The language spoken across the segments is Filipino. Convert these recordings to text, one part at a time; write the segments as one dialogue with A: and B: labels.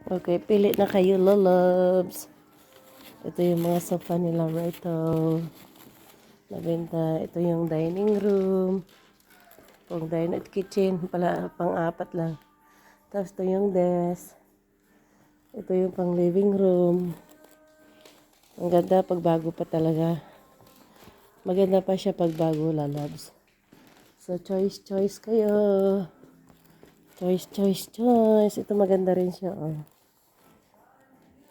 A: Okay, pili na kayo, lolobs. Ito yung mga sofa nila rito. Nabenta. Ito yung dining room. Pang dining kitchen. Pang-apat lang. Tapos ito yung desk. Ito yung pang living room. Ang ganda pag bago pa talaga. Maganda pa siya pag bago, lalabs. So, choice kayo. Choice. Ito maganda rin siya, oh.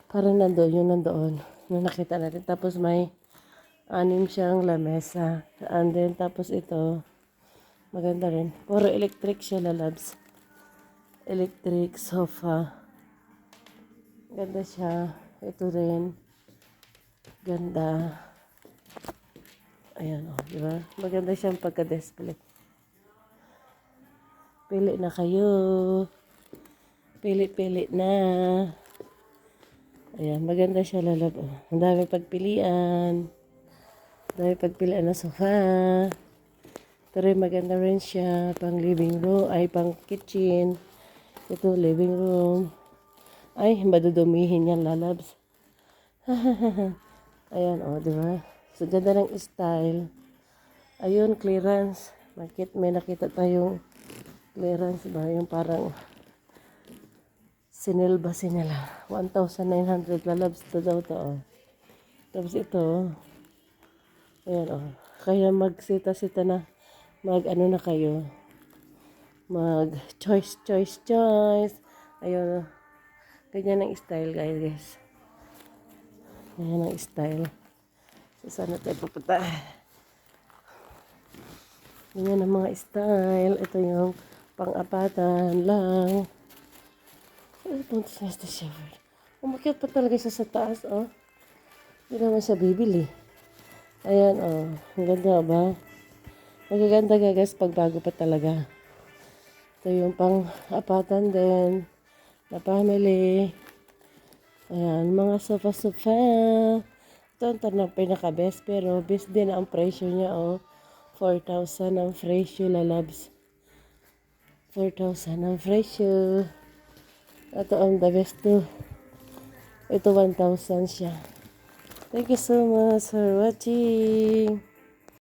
A: Parang nandoon, yung nandoon. Nung nakita natin. Tapos may 6 siyang lamesa. And then, tapos ito, maganda rin. Puro electric siya, lalabs. Electric sofa. Ganda siya. Ito rin. Ganda. Ayan, oh, di ba? Maganda siyang pagka-display. Pili na kayo. Pili na. Ayan, maganda siya, lalab. Oh. Ang dami pagpilian. Na sofa. Ito rin, maganda rin siya. Pang living room, ay pang kitchen. Ito, living room. Ay, madudumihin yan, lalabs. Ayan, oh, di ba? So, ganda ng style. Ayun, clearance. May nakita tayong clearance ba? Yung parang sinilba. 1,900 lalabs to daw to, oh. Tapos ito, ayan, oh. Kaya magsita-sita na, ano na kayo. Choice. Ayun, oh. Ganyan ang style, guys. Ganyan ang style. So, saan na tayo pupunta? Ganyan ang mga style. Ito yung pang-apatan lang. Ito siya. Umakyat pa talaga siya sa taas, oh. Hindi naman siya bibili. Ayan, oh. Ang ganda ba? Magaganda ka, guys, pag bago pa talaga. Ito yung pang-apatan din. Na family. Ayan, mga sofa. Ito na pinaka-best, pero best din ang presyo niya, oh. 4,000 ang presyo, lalabs. 4,000 ang presyo. Ito ang the best too. Ito 1,000 siya. Thank you so much for watching.